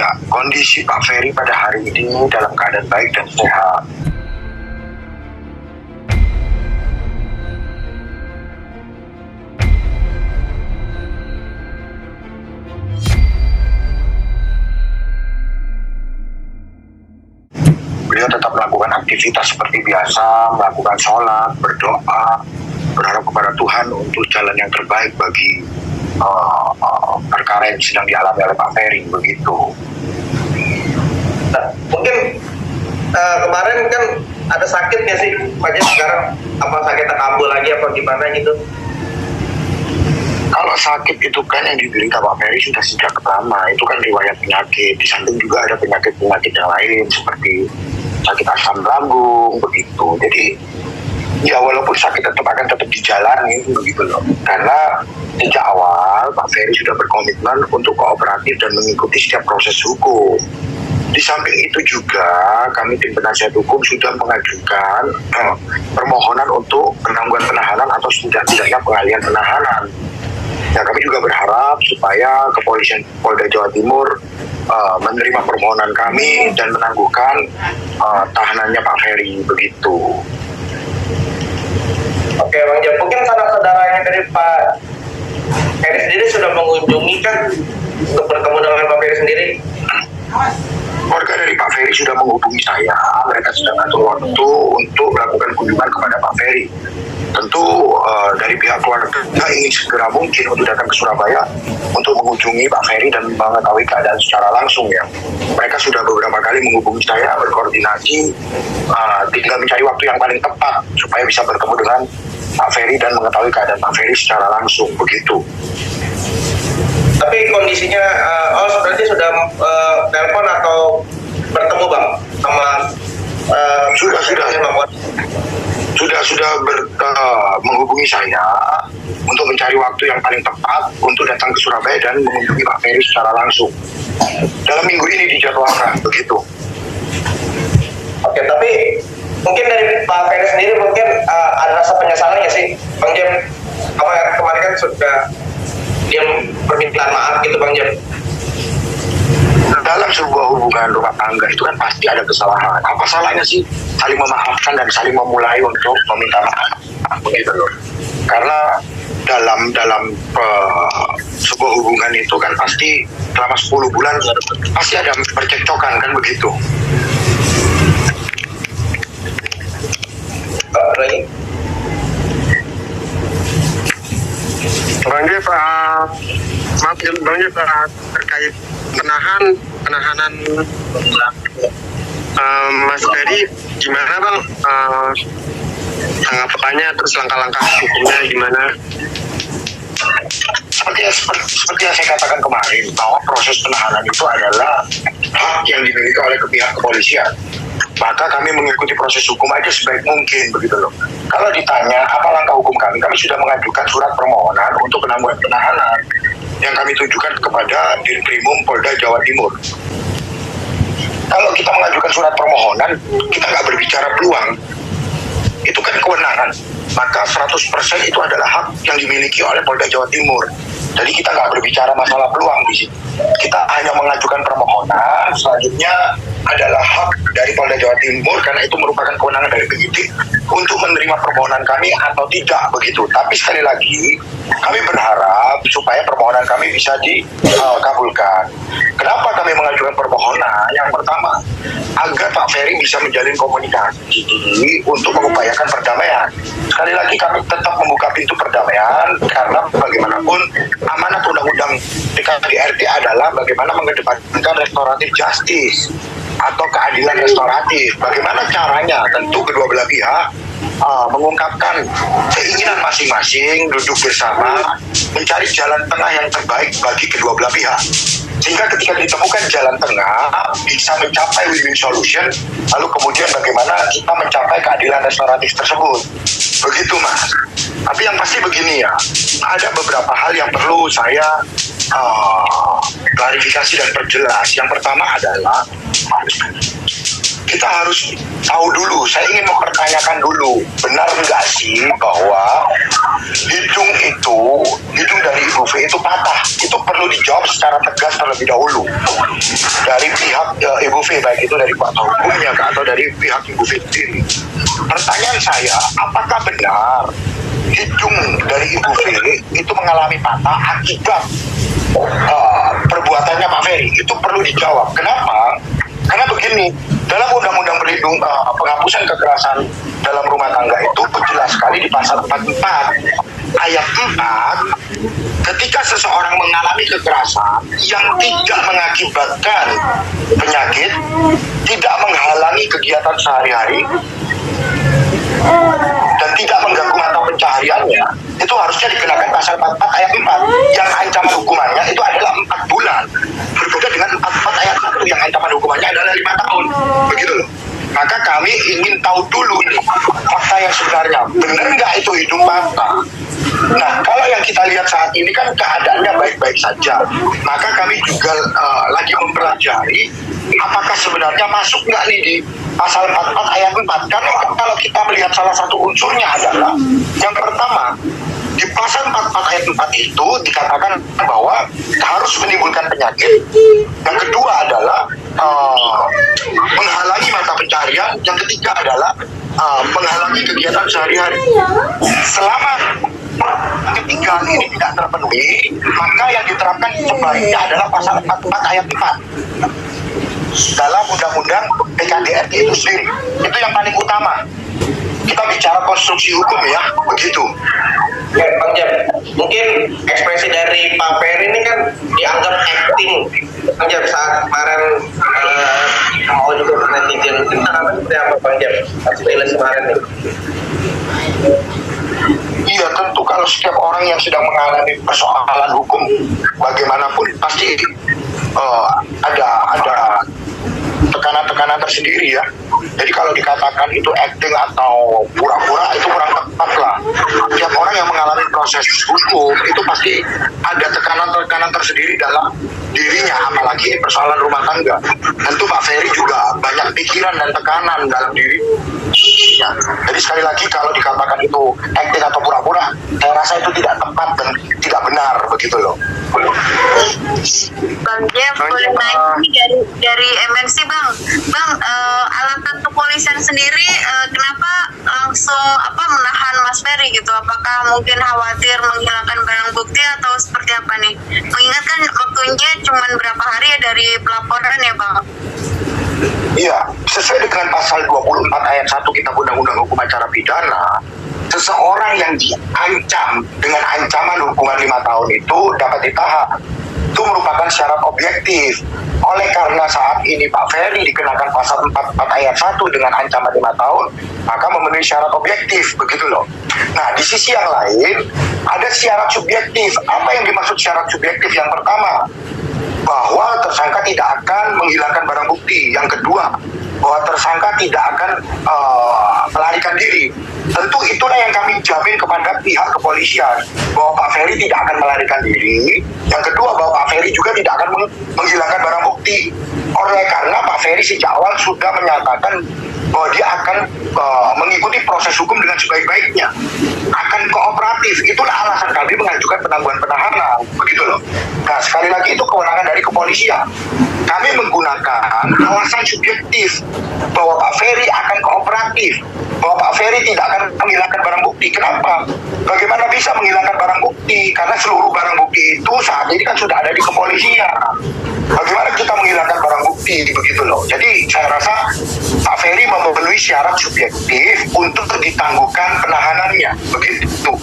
Ya, kondisi Pak Ferry pada hari ini dalam keadaan baik dan sehat. Beliau tetap melakukan aktivitas seperti biasa, melakukan sholat, berdoa, berharap kepada Tuhan untuk jalan yang terbaik bagi perkara yang sedang dialami oleh Pak Ferry, begitu. Nah, mungkin kemarin kan ada sakit nggak sih Pak Jen? Sekarang apa sakitnya kambuh lagi apa gimana gitu? Kalau sakit itu kan yang diderita Pak Ferry sudah sejak lama, itu kan riwayat penyakit. Di samping juga ada penyakit-penyakit yang lain seperti sakit asam lambung, begitu. Jadi ya walaupun sakit akan tetap dijalani, begitu loh. Karena sejak awal Pak Ferry sudah berkomitmen untuk kooperatif dan mengikuti setiap proses hukum. Di samping itu juga kami tim penasihat hukum sudah mengajukan permohonan untuk penangguhan penahanan atau setidaknya pengalihan penahanan. Ya, kami juga berharap supaya kepolisian Polda Jawa Timur menerima permohonan kami dan menangguhkan tahanannya Pak Ferry, begitu. Oke Bang Jen, mungkin saudara-saudaranya dari Pak Ferry sendiri sudah mengunjungi kan untuk bertemu dengan Pak Ferry sendiri? Keluarga dari Pak Ferry sudah menghubungi saya, mereka sedang atur waktu untuk melakukan kunjungan kepada Pak Ferry. Tentu dari pihak keluarga ingin segera mungkin untuk datang ke Surabaya untuk mengunjungi Pak Ferry dan mengetahui keadaan secara langsung ya. Mereka sudah beberapa kali menghubungi saya, berkoordinasi, tinggal mencari waktu yang paling tepat supaya bisa bertemu dengan Pak Ferry dan mengetahui keadaan Pak Ferry secara langsung, begitu. Tapi kondisinya, sebenarnya sudah telepon atau bertemu Bang sama sudah menghubungi saya untuk mencari waktu yang paling tepat untuk datang ke Surabaya dan mengunjungi Pak Ferry secara langsung. Dalam minggu ini dijadwalkan, begitu. Oke, tapi mungkin dari Pak Ferry sendiri mungkin ada rasa penyesalan nggak sih Bang Jem? Kemarin kan sudah dia permintaan maaf gitu Bang Jem. Dalam sebuah hubungan rumah tangga itu kan pasti ada kesalahan. Apa salahnya sih saling memaafkan dan saling memulai untuk meminta maaf, begitu loh. Karena dalam sebuah hubungan itu kan pasti selama 10 bulan pasti ada percekcokan kan, begitu. Bang Jeff, maaf Bang Jeff, terkait penahanan Mas Ferry, gimana Bang tanggapannya, terus langkah-langkah hukumnya gimana? Seperti yang saya katakan kemarin, bahwa proses penahanan itu adalah hak yang dimiliki oleh pihak kepolisian. Maka kami mengikuti proses hukum aja sebaik mungkin, begitu loh. Kalau ditanya apa langkah hukum kami sudah mengajukan surat permohonan untuk penangguhan penahanan yang kami tujukan kepada Dirkrimum Polda Jawa Timur. Kalau kita mengajukan surat permohonan, kita nggak berbicara peluang, itu kan kewenangan. Maka 100% itu adalah hak yang dimiliki oleh Polda Jawa Timur. Jadi kita nggak berbicara masalah peluang di sini. Kita hanya mengajukan permohonan, selanjutnya adalah hak dari Polda Jawa Timur karena itu merupakan kewenangan dari penyidik untuk menerima permohonan kami atau tidak, begitu. Tapi sekali lagi kami berharap supaya permohonan kami bisa dikabulkan. Kenapa kami mengajukan permohonan? Yang pertama, agar Pak Ferry bisa menjalin komunikasi untuk mengupayakan perdamaian. Sekali lagi kami tetap membuka pintu perdamaian karena bagaimanapun amanat undang-undang PKDRT adalah bagaimana mengedepankan restoratif justice atau keadilan restoratif. Bagaimana caranya? Tentu kedua belah pihak mengungkapkan keinginan masing-masing, duduk bersama, mencari jalan tengah yang terbaik bagi kedua belah pihak. Sehingga ketika ditemukan jalan tengah, bisa mencapai win-win solution, lalu kemudian bagaimana kita mencapai keadilan restoratif tersebut. Begitu Mas. Tapi yang pasti begini ya, ada beberapa hal yang perlu saya klarifikasi dan perjelas. Yang pertama adalah kita harus tahu dulu. Saya ingin mempertanyakan dulu, benar nggak sih bahwa hidung dari Ibu V itu patah? Itu perlu dijawab secara tegas terlebih dahulu dari pihak Ibu V, baik itu dari kuasa hukumnya atau dari pihak Ibu V sendiri. Pertanyaan saya, apakah benar hidung dari Ibu V itu mengalami patah akibat perbuatannya Pak Ferry? Itu perlu dijawab. Kenapa? Karena begini, dalam Undang-Undang Penghapusan Kekerasan dalam Rumah Tangga itu jelas sekali di pasal 44 ayat 4, ketika seseorang mengalami kekerasan yang tidak mengakibatkan penyakit, tidak menghalangi kegiatan sehari-hari, dan tidak mengganggu mata pencahariannya, itu harusnya dikenakan pasal 44 ayat 4 yang ancaman hukumannya itu adalah 4 bulan. Berbeda dengan 44 ayat 1 yang ancaman hukumannya adalah 5 tahun. Begitu loh. Maka kami ingin tahu dulu nih fakta yang sebenarnya. Benar nggak itu hidung patah? Nah, kalau yang kita lihat saat ini kan keadaannya baik-baik saja. Maka kami juga lagi mempelajari apakah sebenarnya masuk nggak nih di pasal 44 ayat 4. Karena kalau kita melihat salah satu unsurnya adalah yang pertama, di pasal 44 ayat 4 itu dikatakan bahwa harus menimbulkan penyakit. Yang kedua adalah menghalangi mata pencaharian. Yang ketiga adalah menghalangi kegiatan sehari-hari. Selama ketiga ini tidak terpenuhi, maka yang diterapkan sebaiknya adalah pasal 44 ayat 4 dalam Undang-Undang PKDRT itu sendiri. Itu yang paling utama. Kita bicara konstruksi hukum ya, begitu. Ya, Bang Jam, mungkin ekspresi dari Pak Ferry ini kan dianggap acting. Bang Jam, saat kemarin mau juga netizen kita seperti apa Bang Jam? Kasih rilis kemarin nih. Iya, tentu kalau setiap orang yang sedang mengalami persoalan hukum bagaimanapun pasti ada tekanan-tekanan tersendiri ya. Jadi kalau dikatakan itu acting atau pura-pura itu kurang tepat lah. Setiap orang yang mengalami proses hukum itu pasti ada tekanan-tekanan tersendiri dalam dirinya, apalagi persoalan rumah tangga. Tentu Pak Ferry juga banyak pikiran dan tekanan dalam diri. Ya. Jadi sekali lagi kalau dikatakan itu acting atau pura-pura, saya rasa itu tidak tepat dan tidak benar, begitu loh. Bang Jeff, boleh nanya dari MNC Bang. Bang, alasan kepolisian sendiri kenapa langsung menahan Mas Ferry gitu? Apakah mungkin khawatir menghilangkan barang bukti atau seperti apa nih? Mengingatkan waktunya cuma berapa hari ya dari pelaporan ya Bang? Iya, sesuai dengan pasal 24 ayat 1 Kitab Undang-Undang Hukum Acara Pidana, seseorang yang diancam dengan ancaman hukuman 5 tahun itu dapat ditahan. Itu merupakan syarat objektif. Oleh karena saat ini Pak Ferry dikenakan pasal 44 ayat 1 dengan ancaman 5 tahun, maka memenuhi syarat objektif, begitu loh. Nah, di sisi yang lain, ada syarat subjektif. Apa yang dimaksud syarat subjektif? Yang pertama, bahwa tersangka tidak akan menghilangkan barang bukti. Yang kedua, bahwa tersangka tidak akan melarikan diri. Tentu itulah yang kami jamin kepada pihak kepolisian, bahwa Pak Ferry tidak akan melarikan diri. Yang kedua, bahwa Pak Ferry juga tidak akan menghilangkan barang bukti. Oleh karena Pak Ferry sejak awal sudah menyatakan bahwa dia akan mengikuti proses hukum dengan sebaik-baiknya, akan kooperatif. Itulah alasan kami mengajukan penangguhan penahanan, begitu loh. Nah, sekali lagi itu kewenangan dari kepolisian. Kami menggunakan alasan subjektif bahwa Pak Ferry akan kooperatif, bahwa Pak Ferry tidak akan menghilangkan barang bukti. Kenapa? Bagaimana bisa menghilangkan barang bukti? Karena seluruh barang bukti itu saat ini kan sudah ada di kepolisian. Bagaimana kita menghilangkan barang bukti, begitu loh. Jadi saya rasa Pak Ferry memenuhi syarat subjektif untuk ditangguhkan penahanannya, begitu.